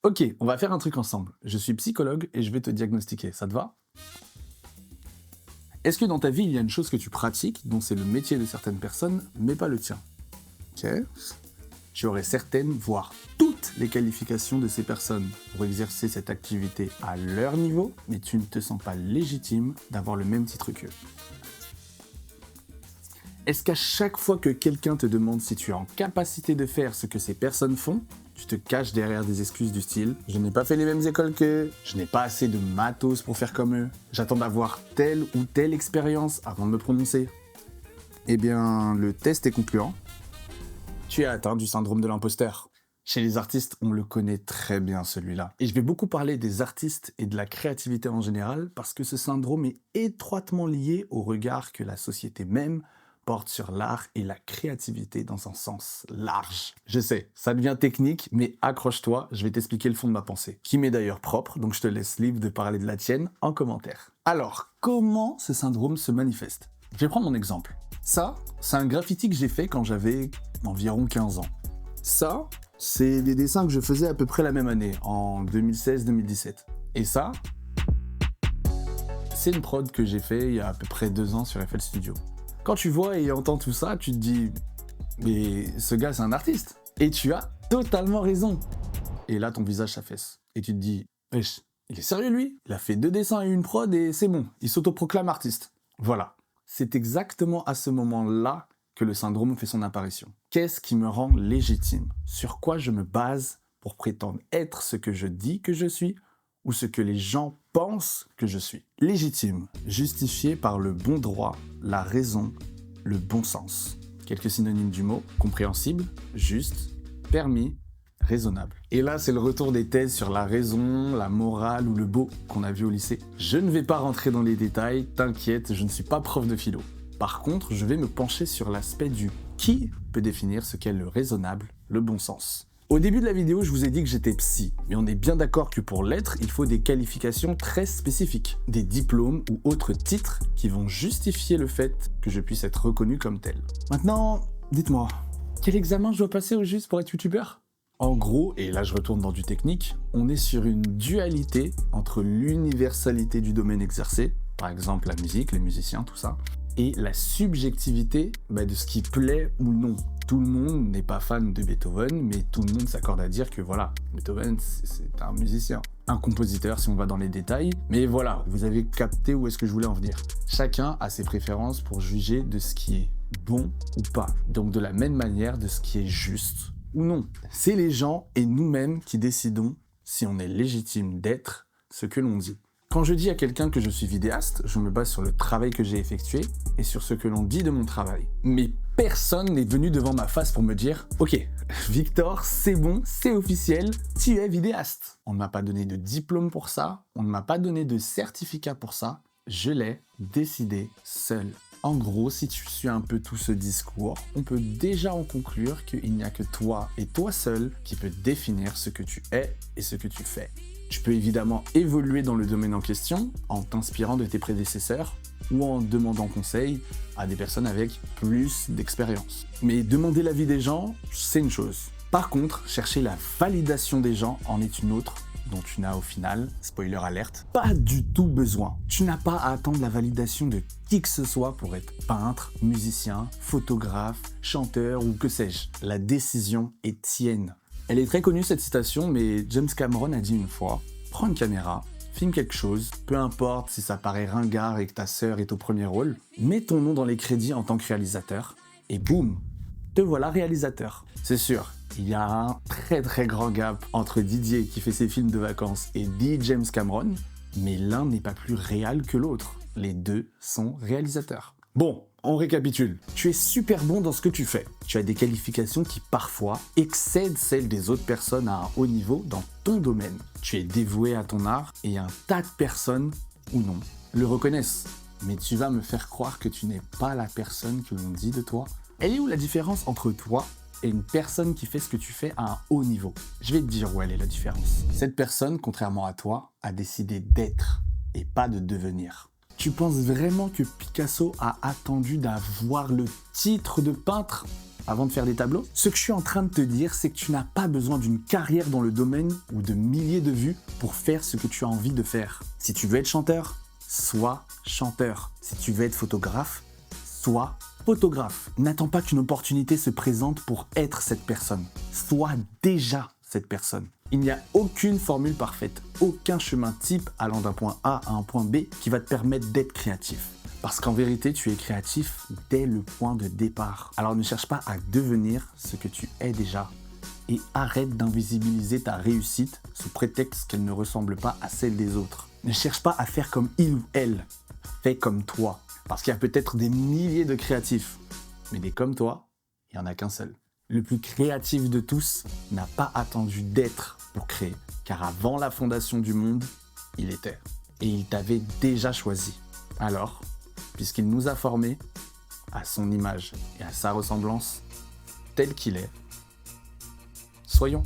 Ok, on va faire un truc ensemble. Je suis psychologue et je vais te diagnostiquer, ça te va? Est-ce que dans ta vie, il y a une chose que tu pratiques, dont c'est le métier de certaines personnes, mais pas le tien? Ok. Tu aurais certaines, voire toutes les qualifications de ces personnes pour exercer cette activité à leur niveau, mais tu ne te sens pas légitime d'avoir le même titre qu'eux. Est-ce qu'à chaque fois que quelqu'un te demande si tu es en capacité de faire ce que ces personnes font, tu te caches derrière des excuses du style « Je n'ai pas fait les mêmes écoles qu'eux, je n'ai pas assez de matos pour faire comme eux, j'attends d'avoir telle ou telle expérience avant de me prononcer ». Eh bien, le test est concluant. Tu es atteint du syndrome de l'imposteur. Chez les artistes, on le connaît très bien celui-là. Et je vais beaucoup parler des artistes et de la créativité en général parce que ce syndrome est étroitement lié au regard que la société même porte sur l'art et la créativité dans un sens large. Je sais, ça devient technique, mais accroche-toi, je vais t'expliquer le fond de ma pensée, qui m'est d'ailleurs propre, donc je te laisse libre de parler de la tienne en commentaire. Alors, comment ce syndrome se manifeste? Je vais prendre mon exemple. Ça, c'est un graffiti que j'ai fait quand j'avais environ 15 ans. Ça, c'est des dessins que je faisais à peu près la même année, en 2016-2017. Et ça, c'est une prod que j'ai fait il y a à peu près 2 ans sur FL Studio. Quand tu vois et entends tout ça, tu te dis « Mais ce gars, c'est un artiste !» Et tu as totalement raison. Et là, ton visage s'affaisse. Et tu te dis « Wesh, il est sérieux lui? Il a fait 2 dessins et une prod et c'est bon, il s'autoproclame artiste. » Voilà. C'est exactement à ce moment-là que le syndrome fait son apparition. Qu'est-ce qui me rend légitime? Sur quoi je me base pour prétendre être ce que je dis que je suis ou ce que les gens pensent que je suis? Légitime, justifié par le bon droit, la raison, le bon sens. Quelques synonymes du mot: compréhensible, juste, permis, raisonnable. Et là, c'est le retour des thèses sur la raison, la morale ou le beau qu'on a vu au lycée. Je ne vais pas rentrer dans les détails, t'inquiète, je ne suis pas prof de philo. Par contre, je vais me pencher sur l'aspect du qui peut définir ce qu'est le raisonnable, le bon sens. Au début de la vidéo, je vous ai dit que j'étais psy, mais on est bien d'accord que pour l'être, il faut des qualifications très spécifiques, des diplômes ou autres titres qui vont justifier le fait que je puisse être reconnu comme tel. Maintenant, dites-moi, quel examen je dois passer au juste pour être youtubeur? En gros, et là je retourne dans du technique, on est sur une dualité entre l'universalité du domaine exercé, par exemple la musique, les musiciens, tout ça, et la subjectivité de ce qui plaît ou non. Tout le monde n'est pas fan de Beethoven, mais tout le monde s'accorde à dire que voilà, Beethoven c'est un musicien, un compositeur si on va dans les détails, mais voilà, vous avez capté où est-ce que je voulais en venir. Chacun a ses préférences pour juger de ce qui est bon ou pas, donc de la même manière de ce qui est juste ou non. C'est les gens et nous-mêmes qui décidons si on est légitime d'être ce que l'on dit. Quand je dis à quelqu'un que je suis vidéaste, je me base sur le travail que j'ai effectué et sur ce que l'on dit de mon travail. Mais personne n'est venu devant ma face pour me dire « Ok, Victor, c'est bon, c'est officiel, tu es vidéaste. » On ne m'a pas donné de diplôme pour ça, on ne m'a pas donné de certificat pour ça, je l'ai décidé seul. En gros, si tu suis un peu tout ce discours, on peut déjà en conclure qu'il n'y a que toi et toi seul qui peut définir ce que tu es et ce que tu fais. Tu peux évidemment évoluer dans le domaine en question en t'inspirant de tes prédécesseurs ou en demandant conseil à des personnes avec plus d'expérience. Mais demander l'avis des gens, c'est une chose. Par contre, chercher la validation des gens en est une autre, dont tu n'as au final, spoiler alerte, pas du tout besoin. Tu n'as pas à attendre la validation de qui que ce soit pour être peintre, musicien, photographe, chanteur ou que sais-je. La décision est tienne. Elle est très connue cette citation, mais James Cameron a dit une fois « Prends une caméra, filme quelque chose, peu importe si ça paraît ringard et que ta sœur est au premier rôle, mets ton nom dans les crédits en tant que réalisateur, et boum, te voilà réalisateur. » C'est sûr, il y a un très grand gap entre Didier qui fait ses films de vacances et The James Cameron, mais l'un n'est pas plus réel que l'autre. Les deux sont réalisateurs. Bon, on récapitule. Tu es super bon dans ce que tu fais. Tu as des qualifications qui parfois excèdent celles des autres personnes à un haut niveau dans ton domaine. Tu es dévoué à ton art et un tas de personnes, ou non, le reconnaissent. Mais tu vas me faire croire que tu n'es pas la personne que l'on dit de toi. Elle est où la différence entre toi et une personne qui fait ce que tu fais à un haut niveau? Je vais te dire où elle est la différence. Cette personne, contrairement à toi, a décidé d'être et pas de devenir. Tu penses vraiment que Picasso a attendu d'avoir le titre de peintre avant de faire des tableaux? Ce que je suis en train de te dire, c'est que tu n'as pas besoin d'une carrière dans le domaine ou de milliers de vues pour faire ce que tu as envie de faire. Si tu veux être chanteur, sois chanteur. Si tu veux être photographe, sois photographe. N'attends pas qu'une opportunité se présente pour être cette personne. Sois déjà cette personne. Il n'y a aucune formule parfaite, aucun chemin type allant d'un point A à un point B qui va te permettre d'être créatif. Parce qu'en vérité, tu es créatif dès le point de départ. Alors ne cherche pas à devenir ce que tu es déjà. Et arrête d'invisibiliser ta réussite sous prétexte qu'elle ne ressemble pas à celle des autres. Ne cherche pas à faire comme il ou elle. Fais comme toi. Parce qu'il y a peut-être des milliers de créatifs. Mais des comme toi, il n'y en a qu'un seul. Le plus créatif de tous n'a pas attendu d'être pour créer. Car avant la fondation du monde, il était. Et il t'avait déjà choisi. Alors, puisqu'il nous a formés à son image et à sa ressemblance, tel qu'il est, soyons.